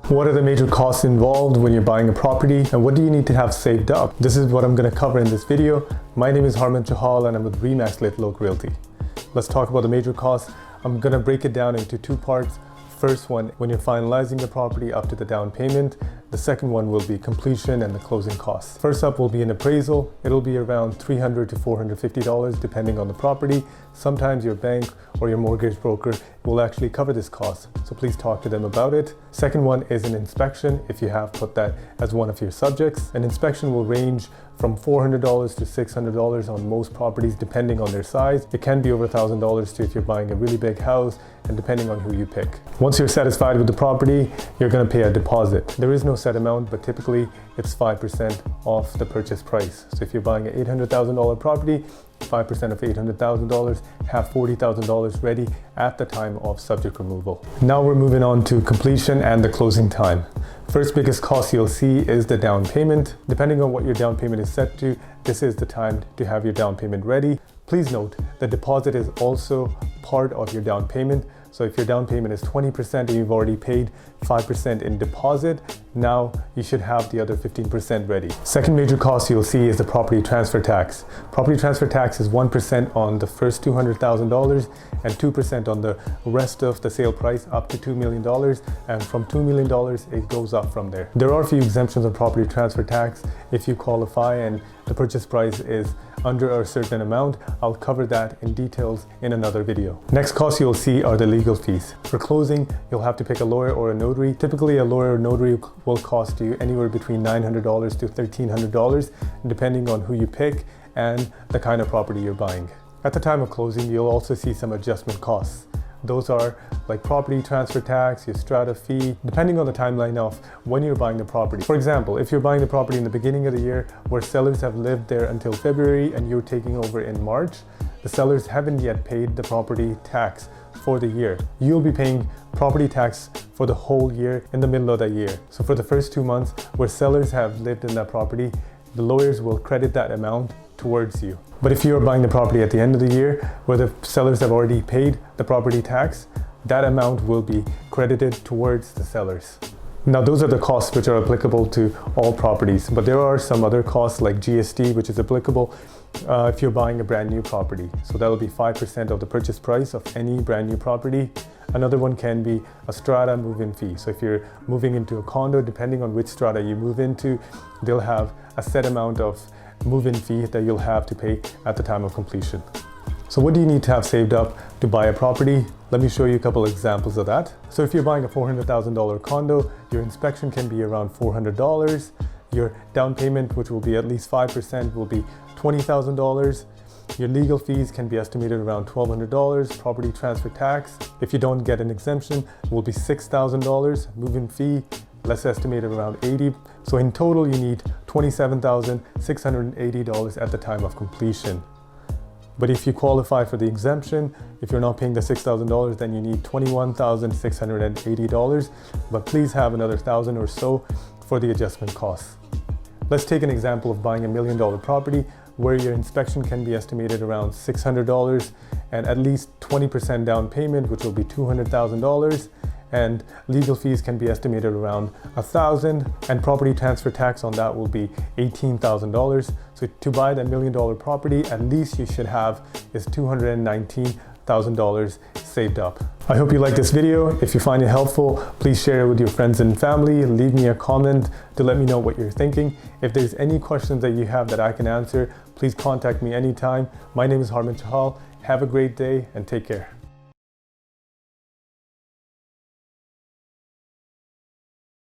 What are the major costs involved when you're buying a property, and what do you need to have saved up? This is what I'm going to cover in this video. My name is Harman Chahal and I'm with REMAX Realty. Let's talk about the major costs. I'm going to break it down into two parts. First one, when you're finalizing the property up to the down payment. The second one will be completion and the closing costs. First up will be an appraisal. It'll be around $300 to $450 depending on the property. Sometimes your bank or your mortgage broker will actually cover this cost, so please talk to them about it. Second one is an inspection, if you have put that as one of your subjects. An inspection will range from $400 to $600 on most properties depending on their size. It can be over $1,000 too if you're buying a really big house, and depending on who you pick. Once you're satisfied with the property, you're going to pay a deposit. There is no set amount, but typically it's 5% off the purchase price. So if you're buying an $800,000 property, 5% of $800,000, have $40,000 ready at the time of subject removal. Now we're moving on to completion and the closing time. First biggest cost you'll see is the down payment. Depending on what your down payment is set to, this is the time to have your down payment ready. Please note, the deposit is also part of your down payment. So if your down payment is 20% and you've already paid 5% in deposit, now you should have the other 15% ready. Second major cost you'll see is the property transfer tax. Property transfer tax is 1% on the first $200,000 and 2% on the rest of the sale price up to $2 million. And from $2 million, it goes up from there. There are a few exemptions on property transfer tax if you qualify and the purchase price is under a certain amount. I'll cover that in details in another video. Next cost you'll see are the legal fees. For closing, you'll have to pick a lawyer or a notary. Typically, a lawyer or notary will cost you anywhere between $900 to $1,300, depending on who you pick and the kind of property you're buying. At the time of closing, you'll also see some adjustment costs. Those are like property transfer tax, your strata fee, depending on the timeline of when you're buying the property. For example, if you're buying the property in the beginning of the year where sellers have lived there until February and you're taking over in March, the sellers haven't yet paid the property tax for the year. You'll be paying property tax for the whole year in the middle of the year. So for the first 2 months where sellers have lived in that property, the lawyers will credit that amount towards you. But if you're buying the property at the end of the year where the sellers have already paid the property tax, that amount will be credited towards the sellers. Now those are the costs which are applicable to all properties, but there are some other costs like GST which is applicable if you're buying a brand new property. So that will be 5% of the purchase price of any brand new property. Another one can be a strata move-in fee. So if you're moving into a condo, depending on which strata you move into, they'll have a set amount of move-in fee that you'll have to pay at the time of completion. So what do you need to have saved up to buy a property? Let me show you a couple examples of that. So if you're buying a $400,000 condo, your inspection can be around $400. Your down payment, which will be at least 5%, will be $20,000. Your legal fees can be estimated around $1,200. Property transfer tax, if you don't get an exemption, will be $6,000. Move-in fee, let's estimate around $80,000. So in total, you need $27,680 at the time of completion. But if you qualify for the exemption, if you're not paying the $6,000, then you need $21,680. But please have another $1,000 or so for the adjustment costs. Let's take an example of buying $1 million property where your inspection can be estimated around $600 and at least 20% down payment, which will be $200,000. And legal fees can be estimated around $1,000, and property transfer tax on that will be $18,000. So to buy that $1 million property, at least you should have is $219,000 saved up. I hope you like this video. If you find it helpful, please share it with your friends and family. Leave me a comment to let me know what you're thinking. If there's any questions that you have that I can answer, please contact me anytime. My name is Harman Chahal. Have a great day and take care.